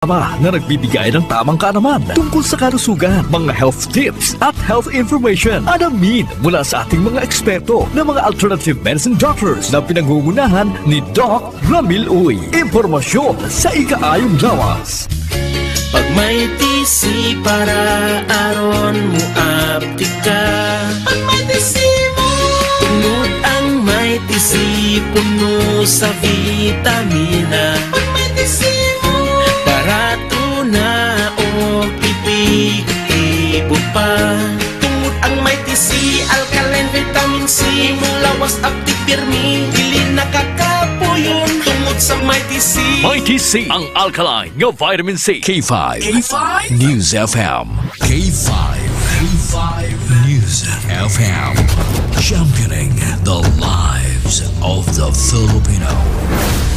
Na nagbibigay ng tamang kaalaman tungkol sa kalusugan, mga health tips at health information. Alamin mula sa ating mga eksperto na mga alternative medicine doctors na pinangungunahan ni Doc Ramil Uy. Impormasyon sa ikaayong lawas. Pag may tisi para aron mo aptika. Pag may tisi mo, tungod ang may tisi puno sa vitamina. Pag may tisi mo, barato na o pipi-ibo pa. Tungod ang may tisi, alkaline vitamin C, mulawas aptik pirmi, dili nakakapuyon. Tungod sa may tisi, Mighty C, ang alkaline ng vitamin C. K5 News FM. K5 News FM. Championing the lives of the Filipino.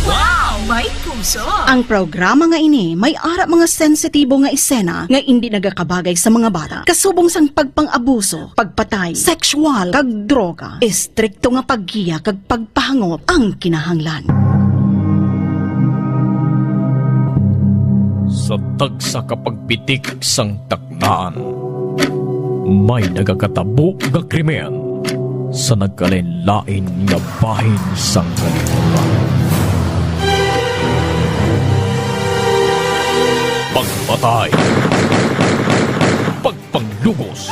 Wow! May puso! Ang programa nga ini may ara mga sensitibo nga eksena nga hindi nagakabagay sa mga bata. Kasubong sang pagpang-abuso, pagpatay, sexual, kag droga. Istrikto nga paggiya kag pagpahangop ang kinahanglan. Sa tagsa kapagpitik sang taknaan, may nagakatabo nga krimen sa nagkalain-lain nga bahin sang kalibutan. Pagpatay, pagpanglugos,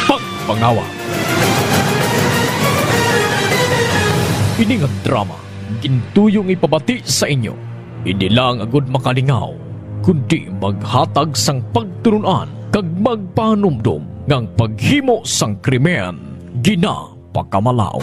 pagpangawa. Ini nga drama gintuyong ipabati sa inyo. Hindi lang agud makalingaw, kundi maghatag sang pagturunan kag magpanumdum ngang paghimo sang krimen ginapakamalaw.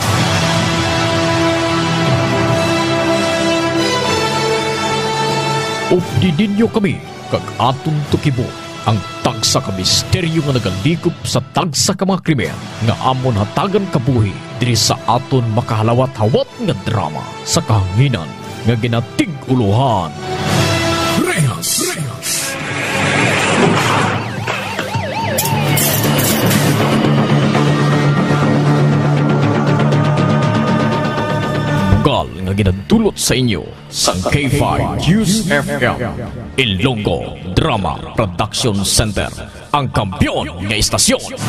Updidin nyo kami kag atong tukibo ang tagsa ka misteryo nga nagalikop sa tagsa ka mga krimen nga amon hatagan kabuhi diri sa aton makahalawat-hawat nga drama sa kahanginan nga ginatig-uluhan. Reyes! Bugal nga ginadulot sa inyo sa K5 News FM Ilonggo Drama Production Center, ang kampiyon nga istasyon.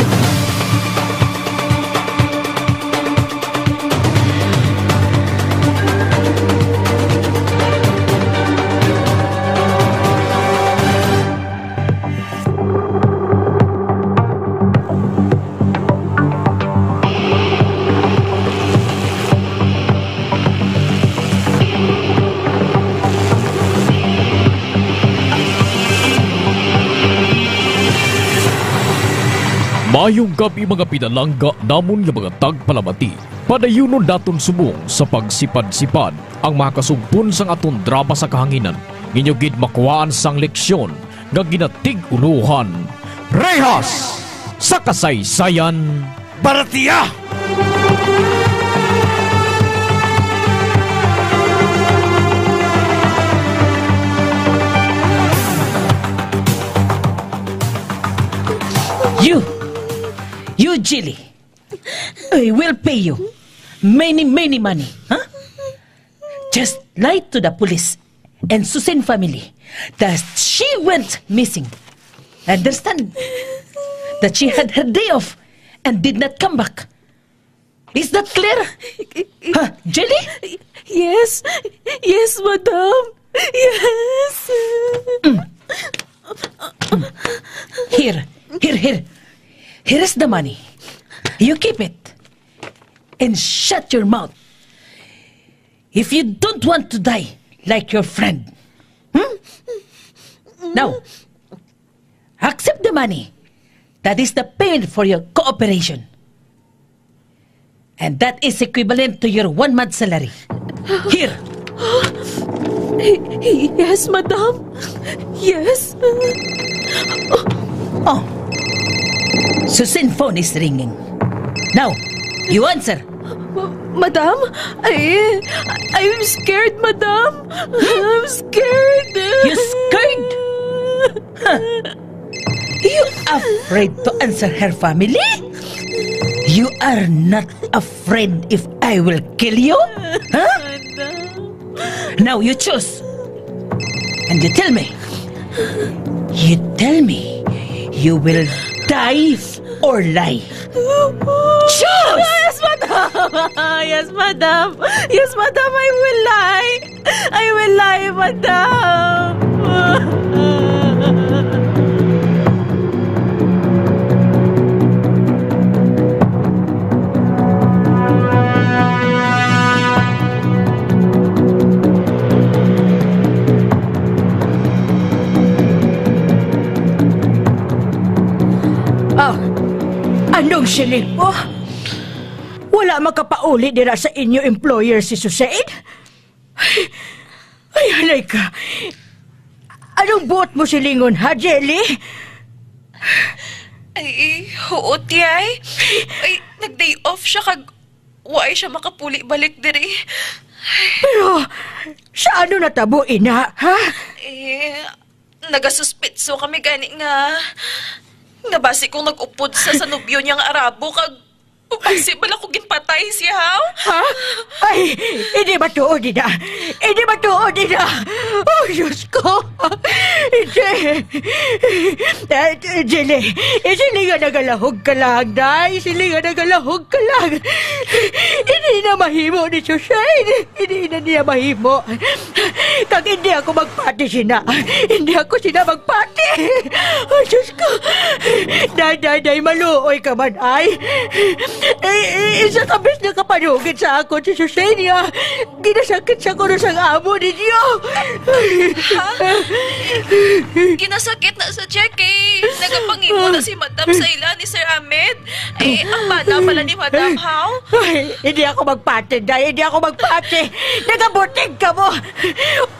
Mayong gabi mga pinalangga namon nga mga tagpalamati. Padayunon daton subong sa pagsipad-sipad ang makasumpon sang aton drama sa kahanginan. Nginyo gid makuhaan sang leksyon nga ginatig-unuhan. Rehas sa kasaysayan Baratiya! You, Jilly, I will pay you many money, huh? Just lie to the police and Susan family that she went missing. Understand? That she had her day off and did not come back. Is that clear? Huh, Jilly? Yes, madam. Yes. Here. Here is the money. You keep it. And shut your mouth. If you don't want to die like your friend. Now, accept the money. That is the payment for your cooperation. And that is equivalent to your 1 month salary. Here. Yes, madam. Yes. Oh. Susan phone is ringing. Now, you answer. Madam, I'm scared, madam. I'm scared. You scared? Huh. You afraid to answer her family? You are not afraid if I will kill you? Huh? Now you choose. And you tell me, you will die or lie. Choose! Yes, madam! Yes, madam! Yes, madam, I will lie! I will lie, madam! Anong siling mo? Wala makapauli dira sa inyo employer si Susaid? Ay, halay ka. Anong buot mo silingon, ha, Jelly? Ay, oo, tiyay. Ay, nag-day off siya kag why siya makapuli balik diri. Pero, sa ano natabo, ina, ha? Nagasuspitso kami gani nga. Nabasi kong nag-upod sa nobyo niyang Arabo kag possible ako ginpatay siya, ha? Ay, hindi ba tuod, ina? Hindi ba tuod, ina? Oh, Diyos ko! Hindi! Jelly, sili nga nagalahog ka lang, day. Sili nga nagalahog ka lang. Hindi na mahimo ni Susaid. Hindi na niya mahimo. Kag hindi ako magpati sina. Hindi ako sina magpati. Oh, Diyos ko! Day, maluoy ka man, ay. Isa kabis na kapanugit sa ako si Susenia. Ginasakit sa kuno sang amo ninyo. Ha? Ginasakit na sa Jackie. Nagapangimo na si Madam sa ila ni Sir Ahmed. Ang bata pala ni Madam, how? Ay, hindi ako magpati, day. Hindi ako magpati. Nagabuting ka mo.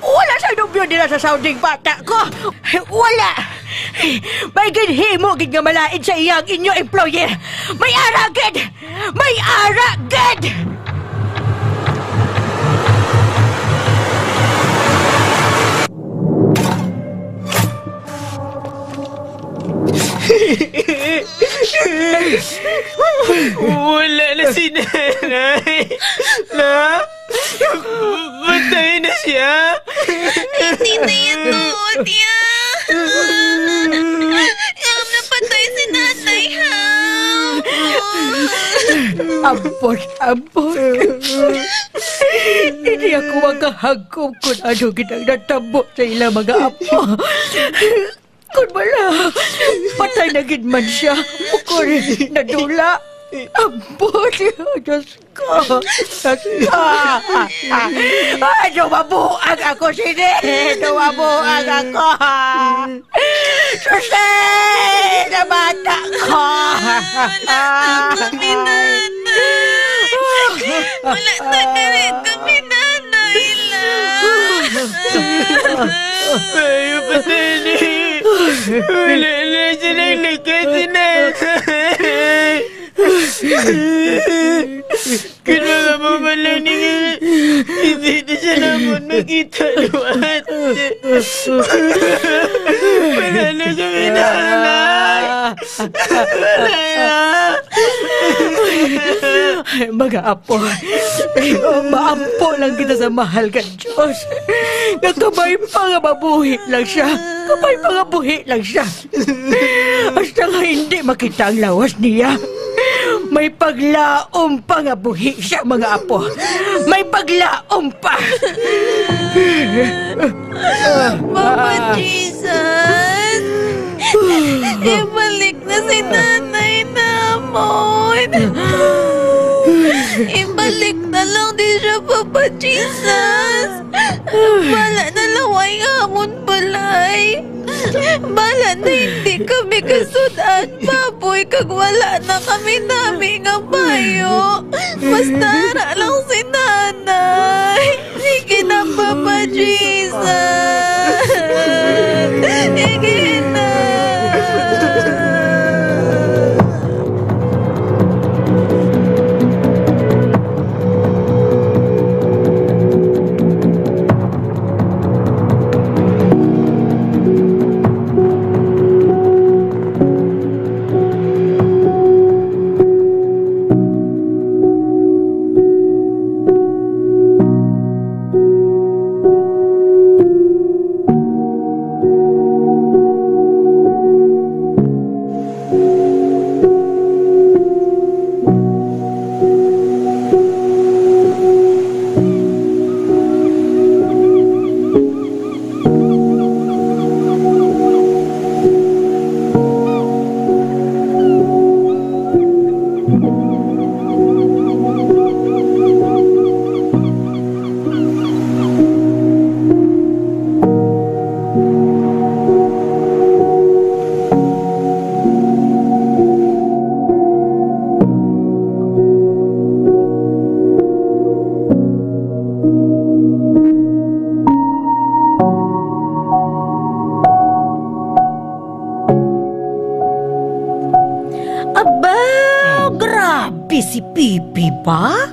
Wala sa nubyo nila sa sounding bata ko. Wala. May ginhimo gid nga malain sa iyang inyo employer. May aragid! May aragid! Wala na si nanay. Na? Patay na siya. Hindi na yan doon, tiya. Napatay si nanay, ha? Ampon. Hindi ako magkahagkom kung ano ginang natabo sa ilang mga apo. Kung wala, patay na gid man siya. Kung nadula. Ampon, Diyos ko. Dumabuang ako, Sine. Dumabuang ako. Susay! Na bata ko. Wala na rin kami nanay lang. Ay, patay ni. Wala na silang likat si nanay. Kung mga mamalang hindi na siya naman makita luwat. Wala na kami nanay. Mga apo, maampo lang kita sa mahal ka, Diyos. Nagkamay pa nga mabuhi lang siya. Kamay pa nga buhi lang siya. Hasta nga hindi makita ang lawas niya. May paglaom pa nga buhi siya, mga apo. May paglaom pa. Mama Jesus! Ibalik na si nanay namon. Ibalik na lang din siya, Papa Jesus. Bala na laway amon balay. Bala na hindi kami kasudan, baboy, kag wala na kami nami nga bayo. Basta ara lang si nanay. Sige na, Papa Jesus. Sige na. Grabe si Pipi ba?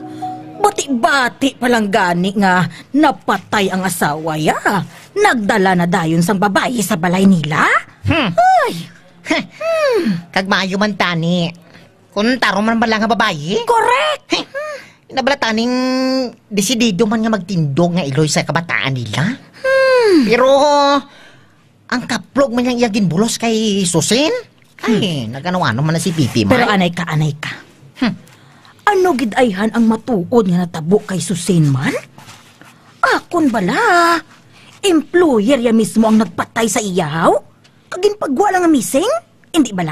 Bati-bati palang gani nga napatay ang asawa ya. Nagdala na dayon sang babae sa balay nila? Ay! Kagmayo man tani. Kung taro man bala nga babae? Correct! Nabala taning desidido man nga magtindog nga iloy sa kabataan nila. Pero ang kaplog man yang iyagin bulos kay Susin? Ay, nagano-ano man na si Pipi man. Pero anay ka. Ano gidayhan ang matuod nga natabo kay Susin man? Akon bala. Employer ya mismo ang nagpatay sa iyaw? Kagin pagwala nga missing? Hindi bala?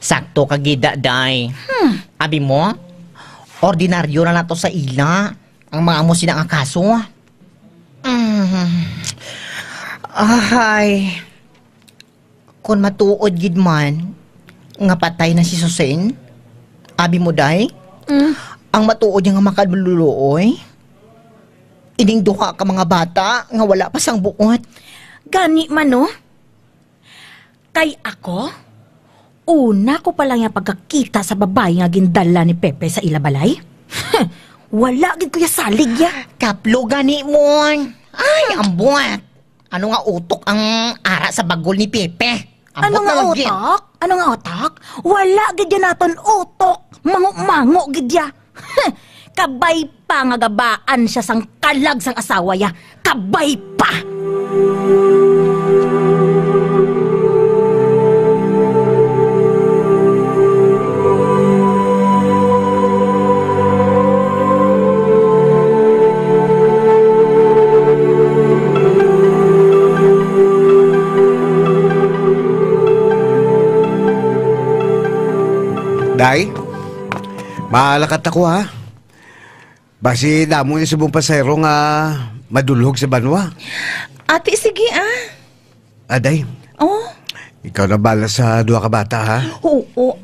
Sakto kagida, day. Abi mo, ordinaryo na nato sa ila ang mga amo silang akaso. Ay, kung matuod gid man nga patay na si Susin, abi mo, day, ang matuod nga makaluluoy, ining duha ka mga bata nga wala pa sang buot. Gani man no? Kay ako, una ko pa lang yung pagkakita sa babae nga gindala ni Pepe sa ilabalay. Wala gid kuya salig ya. Kaplo gani mo. Ay, ang buhat. Ano nga utok ang ara sa bagol ni Pepe? Ano nga utok? Ano nga utok? Wala gid ya naton utok. Mango-mango gid ya. Kabay pa nga gabaan siya sang kalag sang asawa ya. Kabay pa. Day, maalakat ako ha. Basi damo yung subong pasayro nga madulhog sa banwa. Ate, sige Day, Oh? ikaw na bala sa dua ka bata ha? Oo,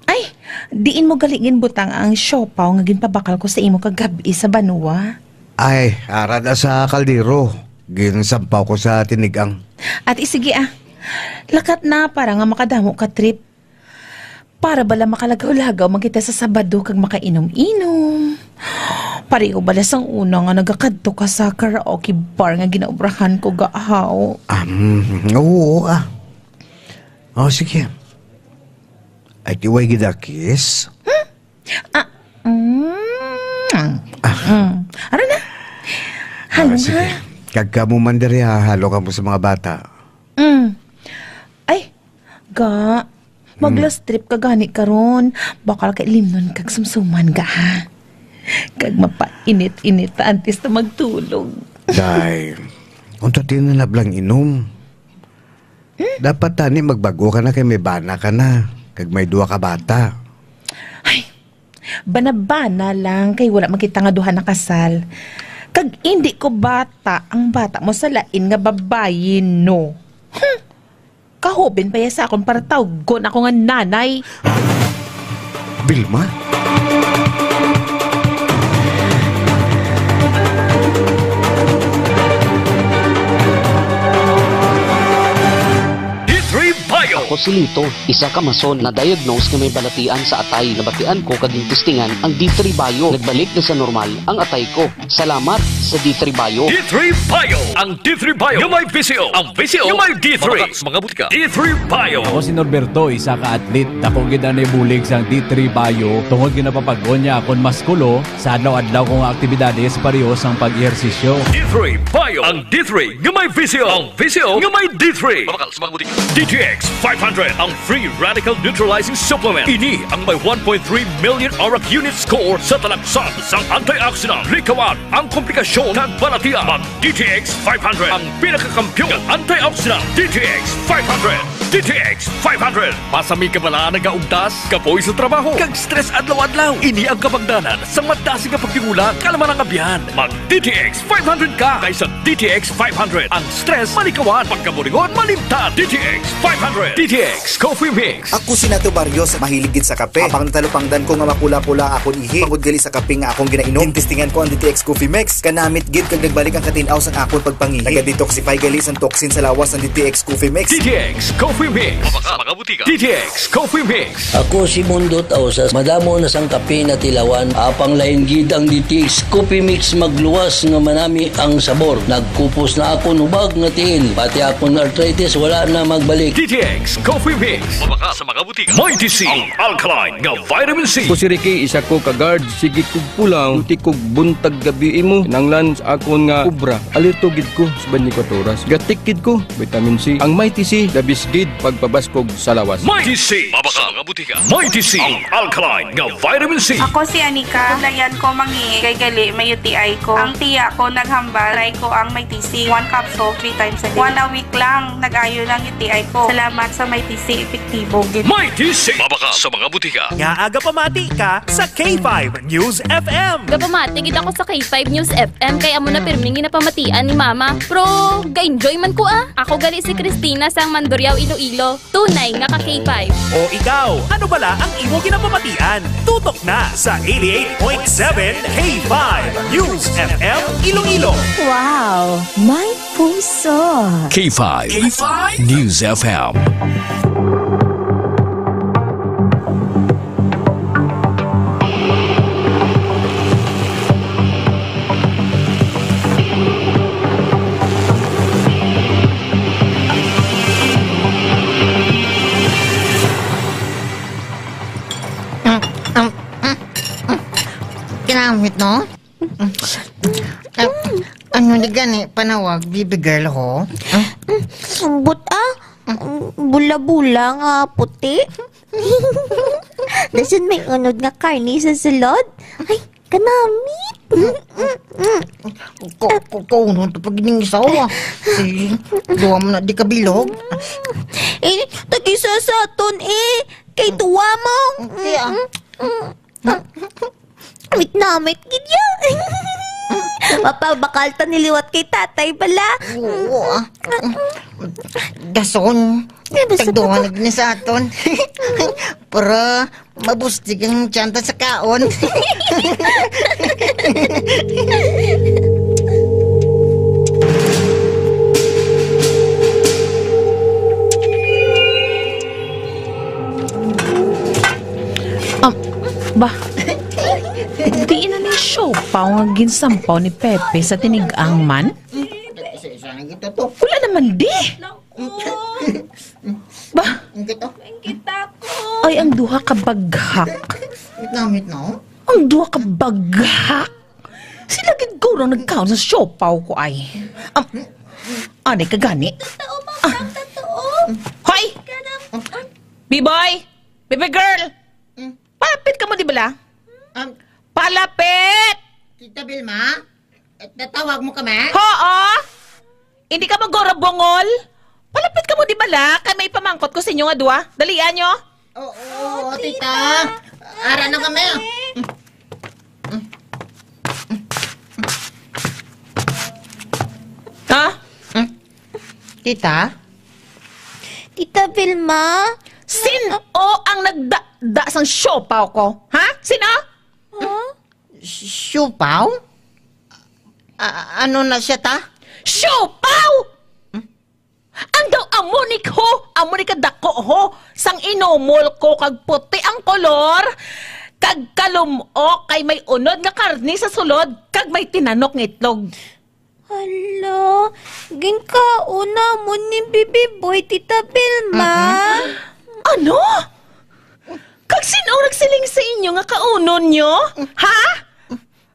Ay, diin mo galingin butang ang siopaw nga ginpabakal ko sa imo kagabi sa banwa. Ay, ara na sa kaldero. Ginsampaw ko sa tinigang. Ate, sige lakat na para nga makadamo ka trip. Para bala makalagaw-lagaw magkita sa Sabado kag makainom-inom. Pareho bala sang una nga nagakadto ka sa karaoke bar nga ginaubrahan ko gaahaw. Oo Oh, sige. Ay, tiway gidakis. Ano na? Halo sige. Kagka mo man diri halo ka mo sa mga bata. Ay, mag-last trip ka gani karon. Bakal kay limnon kag sumsuman ga ha. Kag mapainit-init ta antes na magtulog. Day, unta tinanab lang inom. Dapat tani magbago ka na kay may bana ka na. Kag may duwa ka bata. Ay, banabana lang kay wala makita nga duha na kasal. Kag hindi ko bata, ang bata mo sa lain nga babayi no. Kahobin pa ya sa akon para tawgon ako nga nanay. Vilma? Ako si Lito, isa ka mason na diagnose nga may balatian sa atay. Nabatian ko kaging testingan ang D3 Bio. Nagbalik na sa normal ang atay ko. Salamat sa D3 Bio. D3 Bio! Ang D3 Bio yung may VCO. Ang VCO yung may D3. Mga butika. D3 Bio! Ako si Norberto, isa ka atlet. Dako gid na bulig sang D3 Bio. Tungod ginapapagod niya akon maskulo sa adlaw-adlaw kong aktibidades parehos ang pag-ehersisyo. D3 Bio! Ang D3 yung may VCO. Ang VCO yung may D3. Mabakal sa mga butika. DTX 500 ang free radical neutralizing supplement. Ini ang may 1.3 million auric unit score sa talagsan sang antioxidant. Likawan ang komplikasyon ng balatian. Mag DTX 500 ang pinakakampyong ng antioxidant. DTX 500. DTX 500. Pasami ka bala nagaugtas, kapoy sa trabaho, kag stress adlaw-adlaw. Ini ang kabagdanan sa madasi nga pagtingulan, kalaman ang abyan. Mag DTX 500 ka kaysa DTX 500. Ang stress malikawan, pagkaburingon malimtan. DTX 500. DTX Coffee Mix. Ako si Nato Barrios, mahilig gid sa kape. Apang natalupangdan ko nga mapula-pula akon ihi. Pagod gali sa kape nga akong ginainom. Tintistingan ko ang DTX Coffee Mix. Kanamit gid kag nagbalik ang katinaw sa akon pagpangihi. Naga-detoxify gali sang toxin sa lawas ng DTX Coffee Mix. DTX Coffee Coffee Mix. Sa mga butika. DTX Coffee Mix. Ako si Mundo Tausas, madamo na sang kape na tilawan, apang lain gid ang DTX Coffee Mix magluwas nga manami ang sabor. Nagkupos na ako nubag nga tiil, pati akong arthritis wala na magbalik. DTX Coffee Mix. Mabaka sa mga butika. Mighty C. Ang alkaline nga vitamin C. Ko si Ricky, isa ko ka-guard, sige kog pulang, tuti kog buntag gabi imo, nanglan sa akon nga kubra, alerto gid ko sa 24 oras. Gatikid ko, vitamin C. Ang Mighty C, labis gid pagpabaskog sa lawas. Mighty C. Mabaka sa mga butika. Mighty C. Ang alkaline nga vitamin C. Ako si Anika, layan ko mangi, kay gali, may UTI ko. Ang tiya ko naghambal, try ko ang Mighty C. 1 capsule, 3 times a day. 1 a week lang, nag-ayo ng UTI ko. Salamat sa Mighty C, epektibo gid. Mighty C. Mabaka sa mga butika. Nga aga pamati ka sa K5 News FM. Gapamati gid ako sa K5 News FM kay amo na pirming ginapamatian ni Mama. Pro, ga-enjoy man ko ah. Ako gali si Christina sang Mandurriao, Iloilo. Tunay nga ka K5. O ikaw, ano bala ang imo ginapamatian? Tutok na sa 88.7 K5 News FM Iloilo. Wow, may puso. K5. News FM. Kinamit, no? Ano na gani, panawag, baby girl ho? But bula-bula nga puti. Dasan may unod nga karni sa sulod. Ay, kanamit. Kauno ito pag iningisaw ah. Duwa mo na di kabilog. Tag-isa sa aton kay tuwa mo. Amit namit gidya. Mapabakal ta niliwat kay tatay bala. Oo Dason, tagduwa na gini sa aton. Para mabustig ang tiyanta sa kaon. Ba? Di na ni siopaw nga ginsampaw ni Pepe sa tinigang man? Wala naman di. Ba? Ay, ang duha ka baghak. Namit no? Ang duha ka baghak. Sila gid ko nang nagkaon sa siopaw ko ay. Ano ka gani? Hoy! B-boy! Baby girl! Palapit ka mo, di bala? Palapit! Tita Vilma? Tatawag mo kami? Oo! Hindi ka magorabongol? Palapit ka mo, di bala? Kaya may pamangkot ko sa inyo nga dua. Dalian nyo? Oo, tita. Ara na kami. Ha? Tita? Tita Vilma? Sino ang nagda sang siopaw ko? Ha? Sino? Siopaw? Ano na siya ta? Siopaw! Ang daw amonik ho, amonik dako ho, sang inomol ko kag puti ang kolor, kag kalumok kay may unod nga karni sa sulod, kag may tinanok ng itlog. Hala, ginkauna mo ni Bibi Boy, Tita Vilma. Ano? Kag sino nagsiling sa inyo nga kaunon nyo? Ha?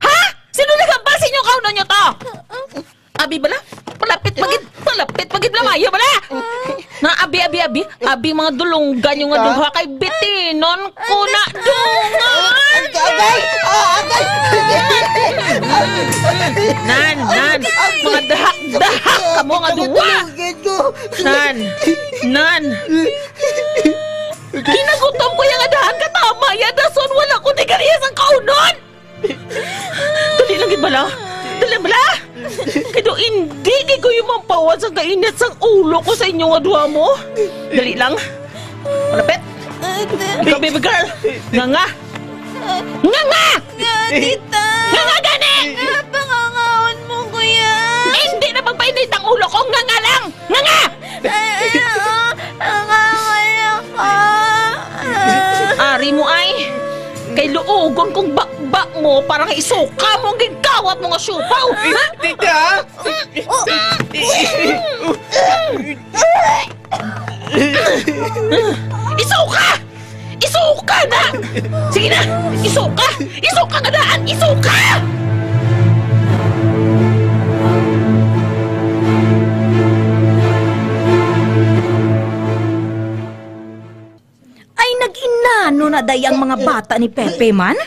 Ha? Sino nagambal sa inyo kaunon nyo to? Abi bala? Palapit pagid lamaya bala? Na abi mga dulunggan yung nga duha kay bitinon ko na dungan. Nan, mga dahak kamo nga duwa. Nan. Kinagutom ko yung adahan katama ya dason wala ko di kariyas ang kaunon. Dali lang gid bala. Kaya hindi ko yung mampawan sa kainit sang ulo ko sa inyo nga duha mo. Dali lang. Malapit. Ikaw, baby girl. Nga. Tita. Nga gani. Pangangaon mo ko yan. Hindi na magpainit ang ulo ko. Nga lang. Nga. mo para nga isuka mo ang gigawat mo nga syupaw. Tita! Isuka! Isuka na! Sige na! Isuka! Isuka nga daan! Isuka! Ay, nag-inano na dayang mga bata ni Pepe man?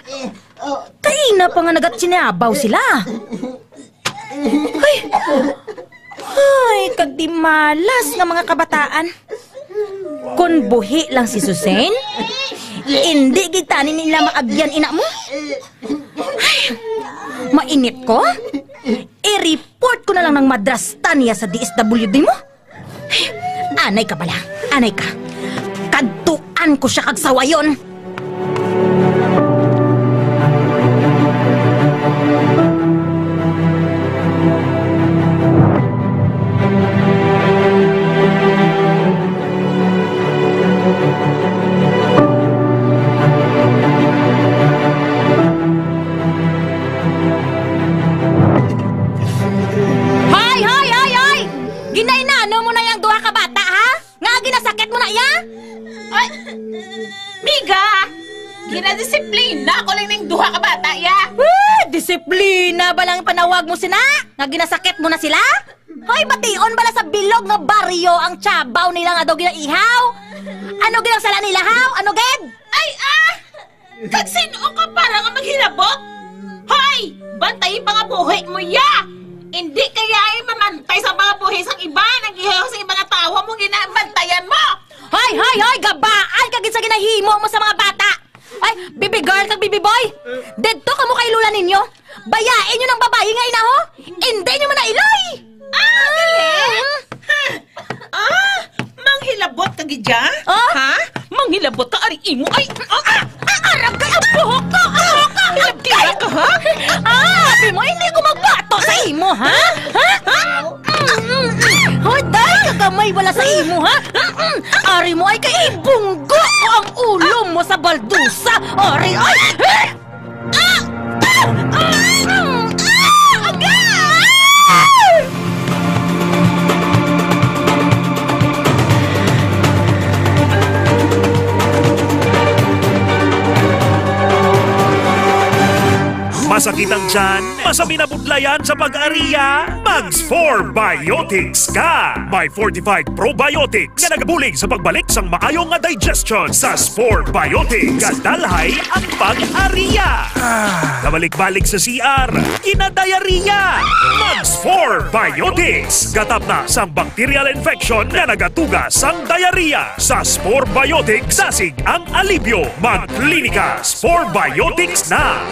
Kaina pa nga nagat-sinabaw sila. Ay, kagdi malas nga mga kabataan. Kung buhi lang si Susan, hindi gitanin nila maagyan ina mo. Ay, mainit ko? I-report ko na lang ng madrasta niya sa DSWD mo. Ay, anay ka pala, anay ka. Kadtuan ko siya kagsawayon. Ginainano mo na yung duha ka bata, ha? Nga ginasakit mo na iya? Ay, Miga! Ginadisiplina ko lang ng duha ka bata, ya! Disiplina ba lang panawag mo sina? Nga ginasakit mo na sila? Hoy, bation bala sa bilog nga baryo ang tsabaw nila nga daw ginaihaw? Ano ginang sala nila, haw? Ano, Ged? Ay, kagsino ka para nga maghilabot? Hoy! Bantayin pa nga buhay mo, ya! Hindi kaya ay mamantay sa mga buhay sa iba, nag-ihaw sa ibang tawa mo, ginabantayan mo! Hoy! Gabaan kagit sa ginahimo mo sa mga bata! Ay, bibi girl kag bibi boy! Dedto ka mo kay lula ninyo! Bayain nyo ng babae nga ina ho! Hindi nyo man na iloy! Galing! Manghilabot ka gidya? Ha? Manghilabot ka ari imo? Ay! Arap ka! Ang buhok ko! Hilabtira ka, ha? Sabi mo, hindi ko magbato sa imo, ha? Hoy, dahil kagamay wala sa imo, ha? Ari mo ay kaibunggo ko ang ulo mo sa baldusa! Ari, ay! Masakit ang tiyan? Masami na budlayan sa pag-ariya? Mags 4 Biotics ka! May fortified probiotics na nagabulig sa pagbalik sang maayong nga digestion sa Spore Biotics. Kadalhay ang pag-ariya. Kabalik-balik sa CR, kinadayariya. Mags 4 Biotics. Gatap na sang bacterial infection na nagatugas sang diarrhea. Sa Spore Biotics, sasig ang alibyo. Magklinika Spore Biotics na!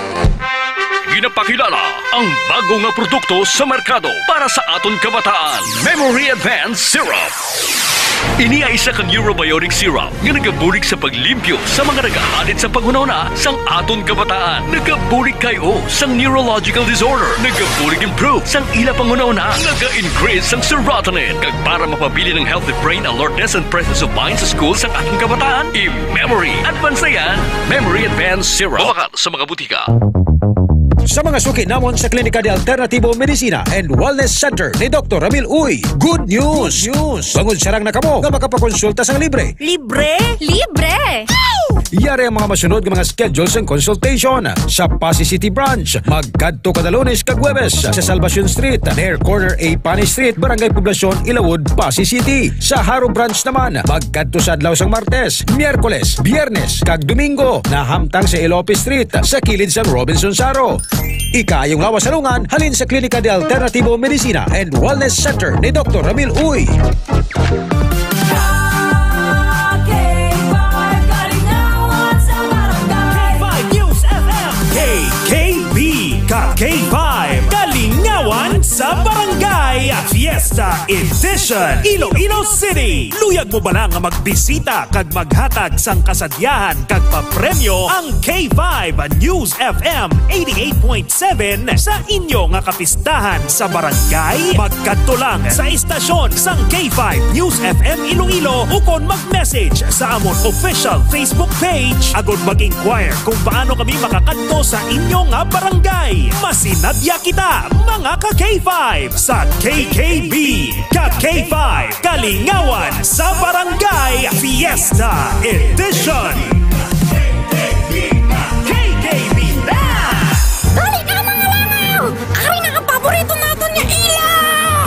Ginapakilala ang bago nga produkto sa merkado para sa aton kabataan. Memory Advanced Syrup. Ini ay isa kang Eurobiotic syrup nga nagabulig sa paglimpyo sa mga nagahalit sa panghunahuna sang aton kabataan. Nagabulig kayo sang neurological disorder. Nagabulig improve sang ila panghunahuna. Naga-increase sang serotonin. Kag para mapabili ng healthy brain alertness and presence of mind sa school sang ating kabataan. I-Memory Advanced na yan. Memory Advanced Syrup. Mabakal sa mga butika. Sa mga suki namon sa Klinika de Alternativo Medicina and Wellness Center ni Dr. Ramil Uy, good news! Bangod sarang nakamo nga makapakonsulta sang libre. Libre? Yari ang mga masunod ng mga schedules and consultation sa Pasay City Branch. Magkadto kada Lunes kag Huwebes sa Salvacion Street, near corner A Pani Street, Barangay Poblacion, Ilawod, Pasay City. Sa Haro Branch naman, magkadto sa adlaw sang Martes, Miyerkules, Biyernes kag Domingo na hamtang sa Ilope Street sa kilid sang Robinson Saro. Ikayong lawas salungan halin sa Klinika de Alternativo Medicina and Wellness Center ni Dr. Ramil Uy. KKB Ka K5 Kalingawan sa Barangay at Fiesta Fiesta Edition Iloilo City. Luyag mo ba lang nga magbisita kag maghatag sang kasadyahan kag papremyo ang K5 News FM 88.7 sa inyo nga kapistahan sa barangay? Magkadto lang sa istasyon sang K5 News FM Iloilo ukon mag-message sa amon official Facebook page agud mag-inquire kung paano kami makakadto sa inyo nga barangay. Masinadya kita mga ka-K5 sa KKB ka-K5 Kalingawan sa Barangay Fiesta Edition. KKB na! Dali ka mga langaw! Ari na ang paborito natin niya ilaw!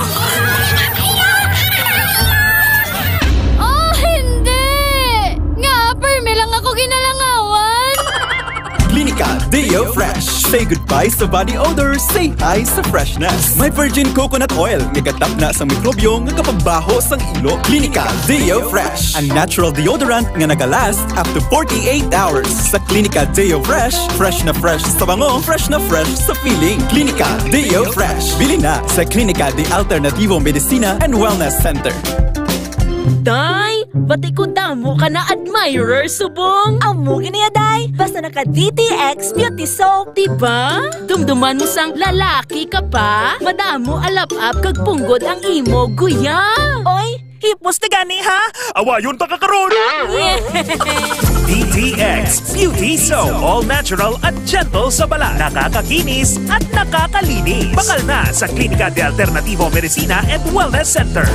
Oh, hindi! Nga, perme lang ako ginalangawan! Clinica Deo Fresh. Say goodbye sa body odor, say hi sa freshness. May virgin coconut oil, nagatap na sa mikrobyo nga kapagbaho sang ilo. Clinica Deo Fresh. Ang natural deodorant nga nagalast up to 48 hours. Sa Clinica Deo Fresh, fresh na fresh sa bango, fresh na fresh sa feeling. Clinica Deo Fresh. Bili na sa Clinica de Alternativo Medicina and Wellness Center. Day, bati ko damo ka na admirer, subong. Amo giniya, day. Basta naka DTX Beauty Soap. Diba? Dumduman mo sang lalaki ka pa. Madamo alap-ap kag punggod ang imo, guya. Oy, hipos na gani, ha? Awayon ta kakaroon! DTX Beauty Soap. All natural at gentle sa balat. Nakakakinis at nakakalinis. Bakal na sa Clinica de Alternativo Medicina and Wellness Center.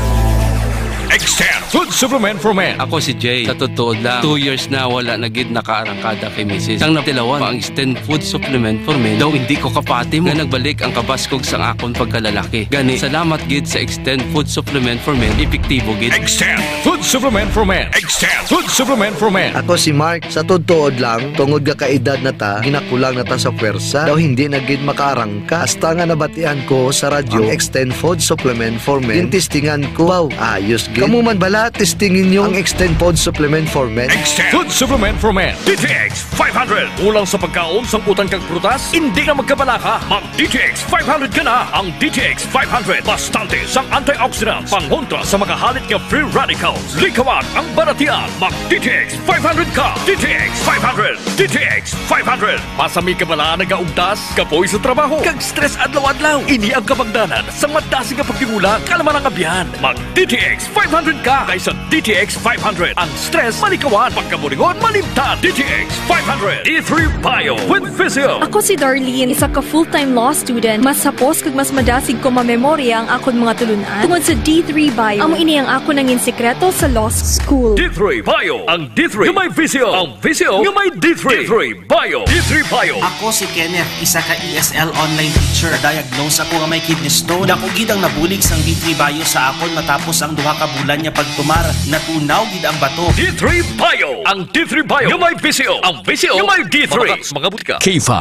Extend Food Supplement for Men. Ako si Jay. Sa totoo lang, 2 years na wala na gid nakaarangkada kay Mrs. Sang natilawan pa ang Extend Food Supplement for Men. Daw hindi ko kapati mo. Nga nagbalik ang kabaskog sang akon pagkalalaki. Gani, salamat gid sa Extend Food Supplement for Men. Epektibo gid. Extend Food Supplement for Men. Extend Food Supplement for Men. Ako si Mark. Sa totoo lang, tungod ka kaedad na ta, ginakulang na ta sa pwersa. Daw hindi na gid makaarangka. Hasta nga nabatian ko sa radyo ang Extend Food Supplement for Men. Tintistingan ko, wow, ayos gid. Kamu man bala, testingin nyo ang Extend Food Supplement for Men. Extend Food Supplement for Men. DTX 500. Ulang sa pagkaon, sangkutan kag prutas, hindi na magkabalaka. Mag DTX 500 ka na. Ang DTX 500. Bastante sang antioxidants, pangontra sa makahalit nga free radicals. Likawan ang baratian. Mag DTX 500 ka. DTX 500. DTX 500. Pasami ka bala nagaugtas, kapoy sa trabaho, kag stress adlaw-adlaw. Ini ang kapagdanan sa madasig nga pagtigula, kalaman ang abiyan. Mag DTX 500 ka kaysa DTX 500. Ang stress malikawan, pagkaburingon malimtan. DTX 500. D3 Bio with Physio. Ako si Darlene, isa ka full-time law student. Mas sapos kag mas madasig ko mamemorya ang akon mga tulunan tungod sa D3 Bio. Amo ini ang ako nangin sekreto sa law school. D3 Bio. Ang D3 yung may Physio. Ang Physio yung may D3. D3 Bio. D3 Bio. Ako si Kenneth, isa ka ESL online teacher. Diagnose ako nga may kidney stone. Dako gid ang nabulig sang D3 Bio sa akon matapos ang duha ka bulan niya pagtumar. Natunaw gid ang bato. D3 Bio. Ang D3 Bio yung may Physio. Ang Physio yung may D3. Mga butika. K5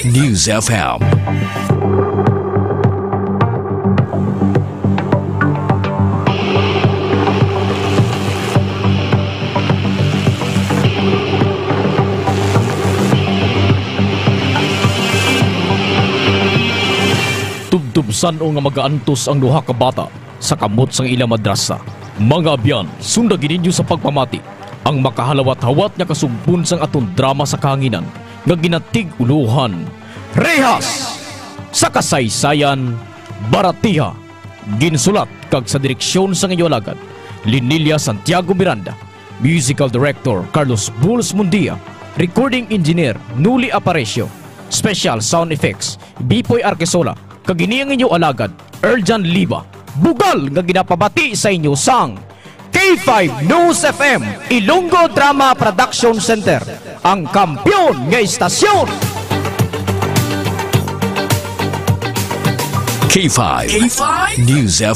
News FM. Tubtubsan o nga magaantos ang duha ka bata sa kamot sang ila madrasa. Mga abyan, sundagin ninyo sa pagpamati ang makahalawat-hawat nga kasugbon sang aton drama sa kahanginan nga ginatig uluhan. Rehas! Sa kasaysayan, Baratiha. Ginsulat kag sa direksyon sa ngayon alagad, Linilia Santiago Miranda. Musical Director Carlos Bulls Mundia. Recording Engineer Nuli Aparecio. Special Sound Effects Bipoy Arquesola. Kaginiyang inyo alagad, Erjan Liba. Bugal nga ginapabati sa inyo sang K5 News FM Ilonggo Drama Production Center, ang kampyon nga istasyon. K5 News FM.